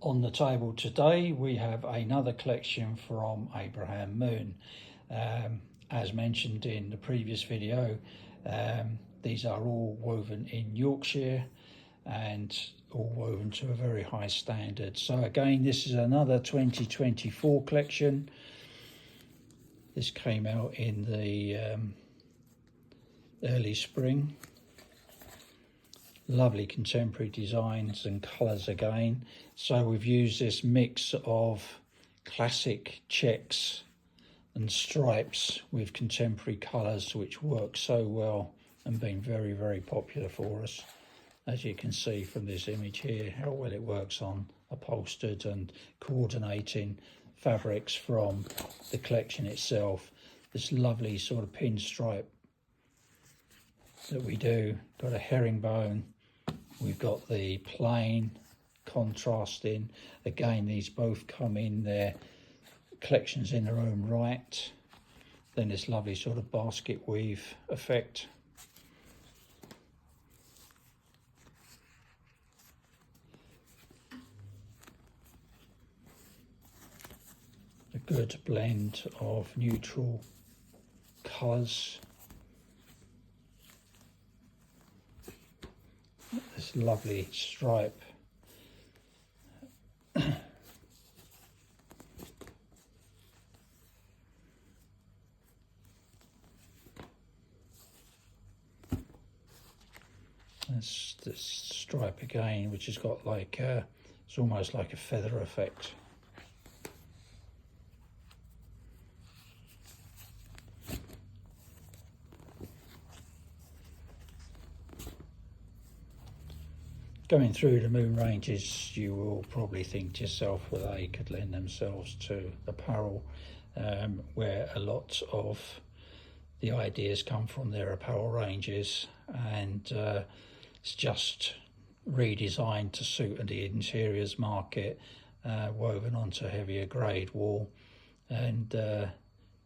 On the table today we have another collection from Abraham Moon. As mentioned in the previous video, these are all woven in Yorkshire and all woven to a very high standard. So again, this is another 2024 collection. This came out in the early spring. Lovely contemporary designs and colours again. So we've used this mix of classic checks and stripes with contemporary colours, which work so well and been very, very popular for us. As you can see from this image here, how well it works on upholstered and coordinating fabrics from the collection itself. This lovely sort of pinstripe that we do, got a herringbone, we've got the plain contrasting. Again, these both come in their collections in their own right. Then this lovely sort of basket weave effect. A good blend of neutral colours. This lovely stripe. That's this stripe again, which has got like it's almost like a feather effect. Going through the Moon ranges, you will probably think to yourself, well, they could lend themselves to apparel, where a lot of the ideas come from their apparel ranges, and it's just redesigned to suit the interiors market, woven onto heavier grade wool, and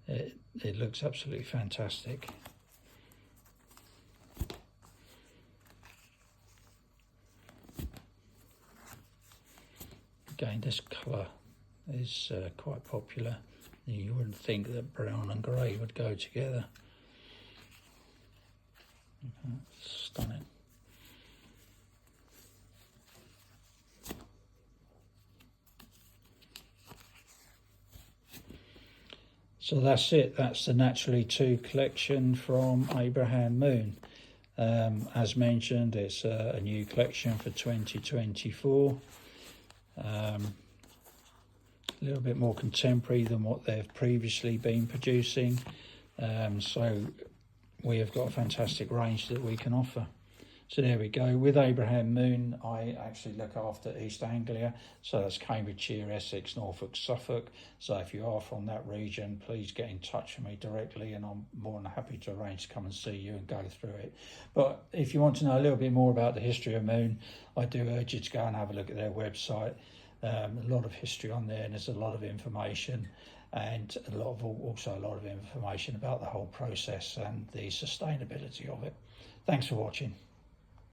it looks absolutely fantastic. Again, this colour is quite popular. You wouldn't think that brown and grey would go together. Stunning. So that's it. That's the Naturally Two collection from Abraham Moon. As mentioned, it's a new collection for 2024. A little bit more contemporary than what they've previously been producing, so we have got a fantastic range that we can offer. So there we go. With Abraham Moon, I actually look after East Anglia, so that's Cambridgeshire, Essex, Norfolk, Suffolk. So if you are from that region, please get in touch with me directly, and I'm more than happy to arrange to come and see you and go through it. But if you want to know a little bit more about the history of Moon, I do urge you to go and have a look at their website. A lot of history on there, and there's a lot of information, and also a lot of information about the whole process and the sustainability of it. Thanks for watching.